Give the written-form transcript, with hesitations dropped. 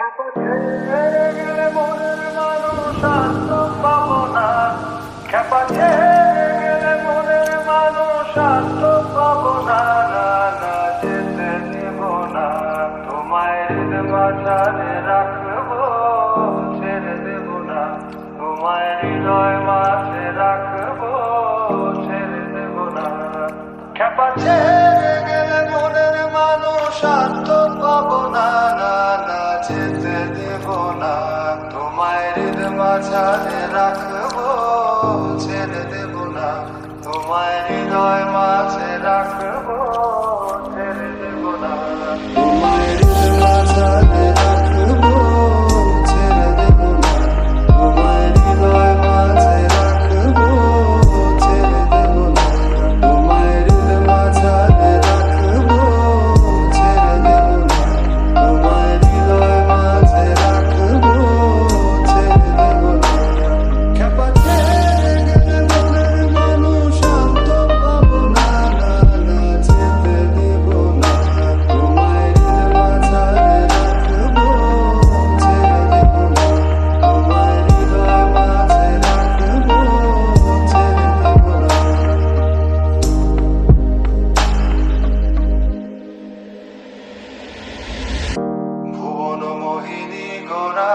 ছেড়ে গেলে মনের মানুষ আর তো পাবো না। খ্যাপা ছেড়ে গেলে মনের মানুষ আর তো পাবো না। না না, যেতে দেব না। তোমায় মাঝারে রাখবো, ছেড়ে দেব না। তোমায় হৃদয় মাঝে রাখবো, ছেড়ে দেব না। খ্যাপা ছেড়ে গেলে মনের মানুষ আর তো পাবো না। না না, যেতে দেব না। তোমায় মাঝারে রাখবো, ছেড়ে দেব না। তোমায় হৃদয় মাঝে রাখবো, ছেড়ে দেব না। তোমায় মাঝারে রাখবো, ছেড়ে দেব না। তোমায় হৃদয় মাঝে রাখবো, ছেড়ে দেব না। তোমায় মাঝারে রাখবো, ছেড়ে দেব না। তোমায় হৃদয় মাঝে রাখবো, ছেড়ে দেব না। খ্যাপা ছেড়ে গেলে মনের মানুষ আর তো পাবো না। না না, যেতে দেব না। তোমায় মাঝারে রাখবো, ছেড়ে দেব না। তোমায় হৃদয় মাঝে রাখবো, ছেড়ে দেব না। ভুবন মোহিনী গোরা